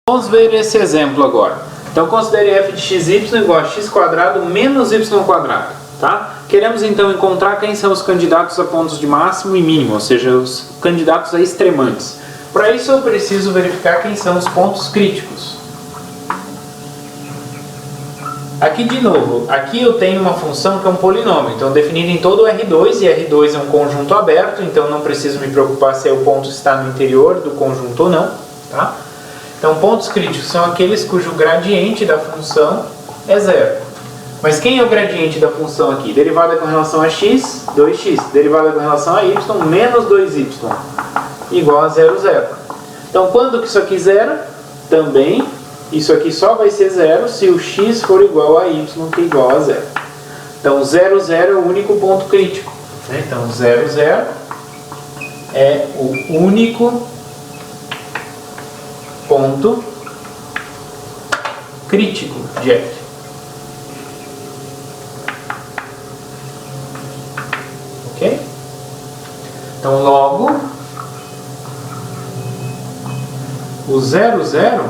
Vamos ver esse exemplo agora. Então considere f de xy igual a x² menos y². Tá? Queremos então encontrar quem são os candidatos a pontos de máximo e mínimo, ou seja, os candidatos a extremantes. Para isso eu preciso verificar quem são os pontos críticos. Aqui de novo, aqui eu tenho uma função que é um polinômio, então definido em todo o R2, e R2 é um conjunto aberto, então não preciso me preocupar se o ponto está no interior do conjunto ou não. Tá? Então pontos críticos são aqueles cujo gradiente da função é zero. Mas quem é o gradiente da função aqui? Derivada com relação a x, 2x. Derivada com relação a y, menos 2y. Igual a 0, 0. Então quando que isso aqui zera? Também isso aqui só vai ser zero se o x for igual a y, que é igual a 0. Então 0, 0 é o único ponto crítico. Então 0, 0 é o único ponto crítico de f. Ok? Então logo o 0, 0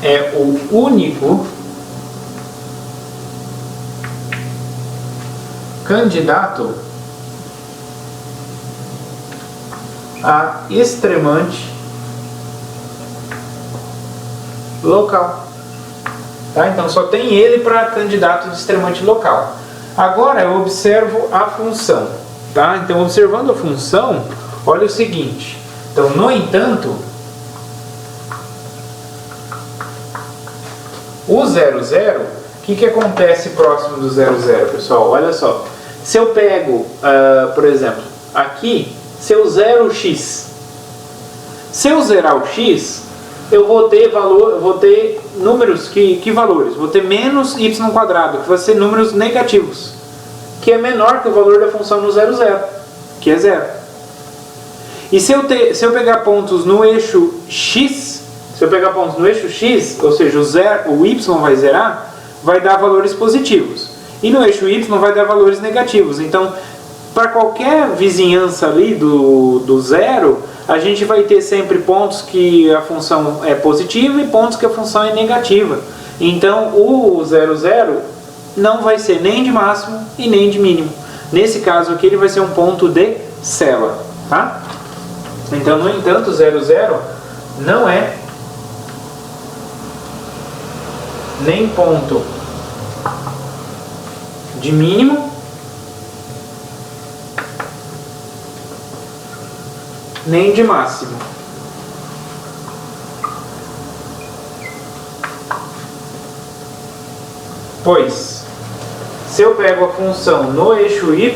é o único candidato a extremante local. Tá? Então só tem ele para candidato de extremante local. Agora eu observo a função. Tá? Então observando a função, olha o seguinte. Então, no entanto, o 0, 0, o que acontece próximo do 0, 0, pessoal? Olha só. Se eu pego, por exemplo, aqui, se eu zero o x. Se eu zerar o x, eu vou ter números, que valores? Vou ter menos y², que vai ser números negativos, que é menor que o valor da função no 0, 0, que é 0. E se eu pegar pontos no eixo x, ou seja, o y vai zerar, vai dar valores positivos. E no eixo y vai dar valores negativos. Então, para qualquer vizinhança ali do zero, a gente vai ter sempre pontos que a função é positiva e pontos que a função é negativa. Então, o 0, 0 não vai ser nem de máximo e nem de mínimo. Nesse caso aqui, ele vai ser um ponto de cela. Tá? Então, no entanto, 0, 0 não é nem ponto de mínimo, nem de máximo. Pois, se eu pego a função no eixo y,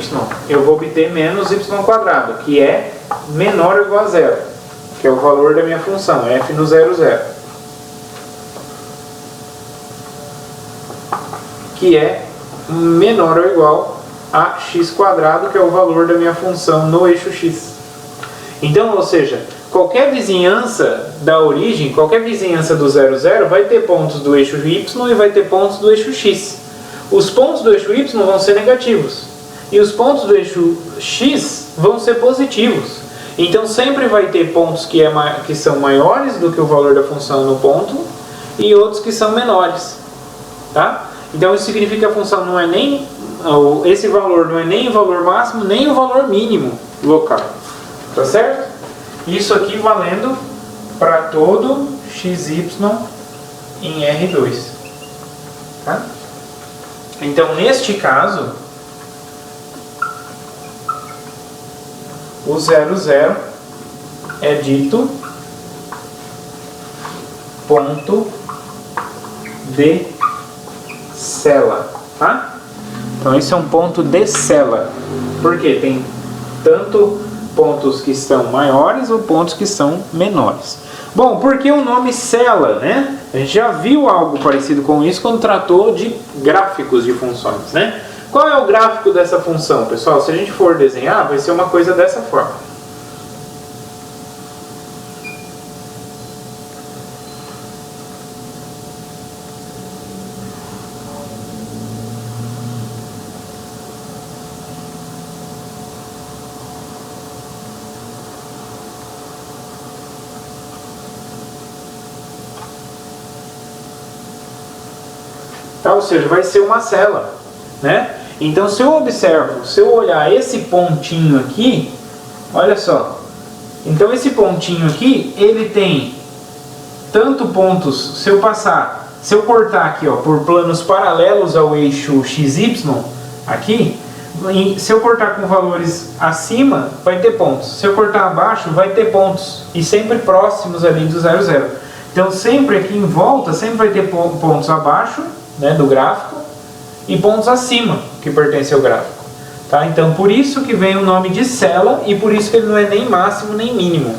eu vou obter menos y², que é menor ou igual a 0, que é o valor da minha função, f no 0, 0. Que é menor ou igual a x², que é o valor da minha função no eixo x. Então, ou seja, qualquer vizinhança da origem, qualquer vizinhança do 0, 0 vai ter pontos do eixo y e vai ter pontos do eixo x. Os pontos do eixo y vão ser negativos e os pontos do eixo x vão ser positivos. Então sempre vai ter pontos que são maiores do que o valor da função no ponto e outros que são menores. Tá? Então isso significa que a função não é nem, esse valor não é nem o valor máximo nem o valor mínimo local. Tá certo? Isso aqui valendo para todo xy em R2. Tá? Então, neste caso, o 0, 0 é dito ponto de cela. Tá? Então, esse é um ponto de cela. Por quê? Tem tanto pontos que estão maiores ou pontos que são menores. Bom, por que o nome cela, né? A gente já viu algo parecido com isso quando tratou de gráficos de funções, né? Qual é o gráfico dessa função, pessoal? Se a gente for desenhar, vai ser uma coisa dessa forma. Tá? Ou seja, vai ser uma cela, né? Então, se eu olhar esse pontinho aqui, olha só. Então, esse pontinho aqui, ele tem tanto pontos, se eu cortar aqui, ó, por planos paralelos ao eixo XY, aqui, se eu cortar com valores acima, vai ter pontos. Se eu cortar abaixo, vai ter pontos. E sempre próximos ali do 0, 0. Então, sempre aqui em volta, sempre vai ter pontos abaixo, né, do gráfico, e pontos acima, que pertencem ao gráfico. Tá? Então, por isso que vem o nome de cela, e por isso que ele não é nem máximo nem mínimo.